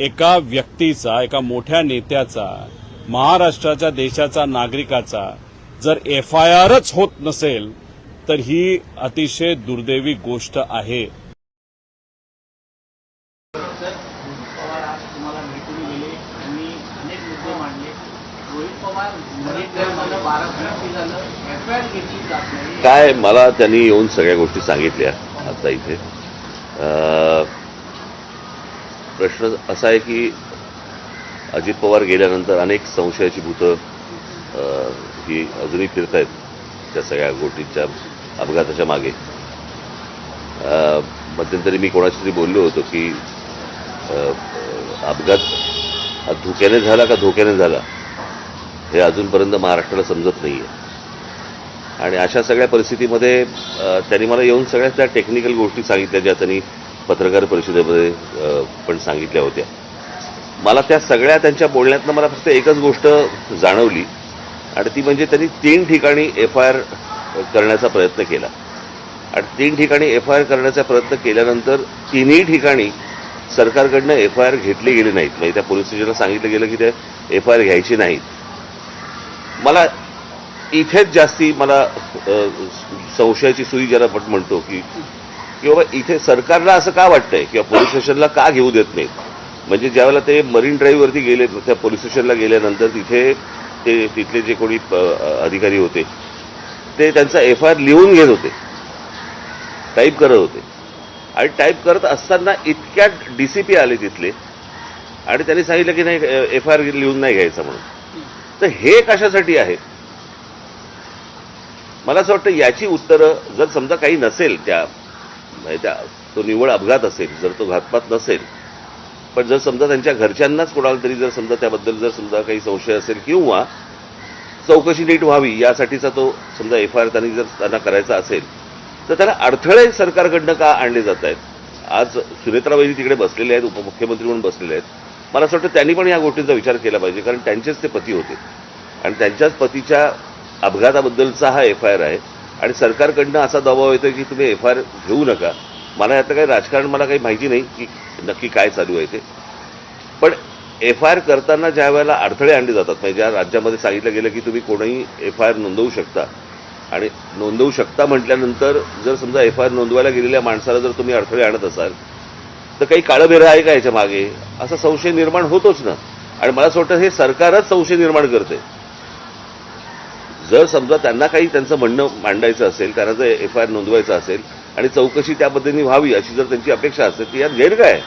एका व्यक्तीचा, एका मोठ्या नेत्याचा, महाराष्ट्राच्या देशाचा नागरिकाचा जर FIRच होत नसेल तर ही अतिशय दुर्दैवी गोष्ट आहे. काय मला त्यांनी येऊन सगळ्या गोष्टी सांगितल्या आता इथे. प्रश्न असा आहे की अजित पवार गेल्यानंतर अनेक संशयाची भूतं ही अजूनही फिरत आहेत त्या सगळ्या गोष्टींच्या अपघाताच्या मागे. मध्यंतरी मी कोणाशी तरी बोललो होतो की अपघात धोक्याने झाला का धोक्याने झाला हे अजूनपर्यंत महाराष्ट्राला समजत नाहीये. आणि अशा सगळ्या परिस्थितीमध्ये त्यांनी मला येऊन सगळ्या त्या टेक्निकल गोष्टी सांगितल्या ज्या त्यांनी पत्रकार परिषदेमध्ये पण सांगितल्या होत्या. मला त्या सगळ्या त्यांच्या बोलण्यातनं मला फक्त एकच गोष्ट जाणवली आणि ती म्हणजे त्यांनी 3 ठिकाणी FIR करण्याचा प्रयत्न केला आणि 3 ठिकाणी FIR करण्याचा प्रयत्न केल्यानंतर 3ही ठिकाणी सरकारकडनं FIR घेतले गेले नाहीत. म्हणजे त्या पोलीस स्टेशनला सांगितलं गेलं की ते FIR घ्यायची नाहीत. मला इथेच जास्ती मला संशयाची सुई ज्याला आपण म्हणतो की बाबा इथे सरकारला असं का वाटतंय किंवा पोलीस स्टेशनला का घेऊ देत नाहीत. म्हणजे ज्यावेळेला ते मरीन ड्राईव्हवरती गेले त्या पोलीस स्टेशनला गेल्यानंतर तिथे तिथले जे कोणी अधिकारी होते ते त्यांचा FIR लिहून घेत होते, टाईप करत होते आणि टाईप करत असताना इतक्यात DCP आले तिथले आणि त्यांनी सांगितलं की नाही FIR लिहून नाही घ्यायचा म्हणून. तर हे कशासाठी आहे मला असं वाटतं याची उत्तरं जर समजा काही नसेल त्या तो निव्वळ अपघात असेल, जर तो घातपात नसेल, पण जर समजा त्यांच्या घरच्यांनाच कोणाला तरी जर समजा त्याबद्दल जर समजा काही संशय असेल किंवा चौकशी नीट व्हावी यासाठीचा तो समजा FIR त्यांनी जर त्यांना करायचा असेल तर त्याला अडथळे सरकारकडनं का आणले जात आहेत. आज सुनेत्राबाई तिकडे बसलेले आहेत, उपमुख्यमंत्री म्हणून बसलेले आहेत. मला असं वाटतं त्यांनी पण या गोष्टींचा विचार केला पाहिजे कारण त्यांचेच ते पती होते आणि त्यांच्याच पतीच्या अपघाताबद्दलचा हा FIR आहे आणि सरकारकडनं असा दबाव येतो की तुम्ही FIR घेऊ नका. मला यातलं काही राजकारण मला काही माहिती नाही की नक्की काय चालू आहे ते, पण FIR करताना ज्या वेळेला अडथळे आणले जातात म्हणजे ज्या राज्यामध्ये सांगितलं गेलं की तुम्ही कोणीही FIR नोंदवू शकता आणि नोंदवू शकता म्हटल्यानंतर जर समजा FIR नोंदवायला गेलेल्या माणसाला जर तुम्ही अडथळे आणत असाल तर काही काळबेरा आहे का याच्या मागे असा संशय निर्माण होतोच ना. आणि मला असं वाटतं हे सरकारच संशय निर्माण करते. जर समजा त्यांना काही त्यांचं म्हणणं मांडायचं असेल, त्यांना जर FIR नोंदवायचं असेल आणि चौकशी त्या पद्धतीने व्हावी अशी जर त्यांची अपेक्षा असेल तर यात गैर काय.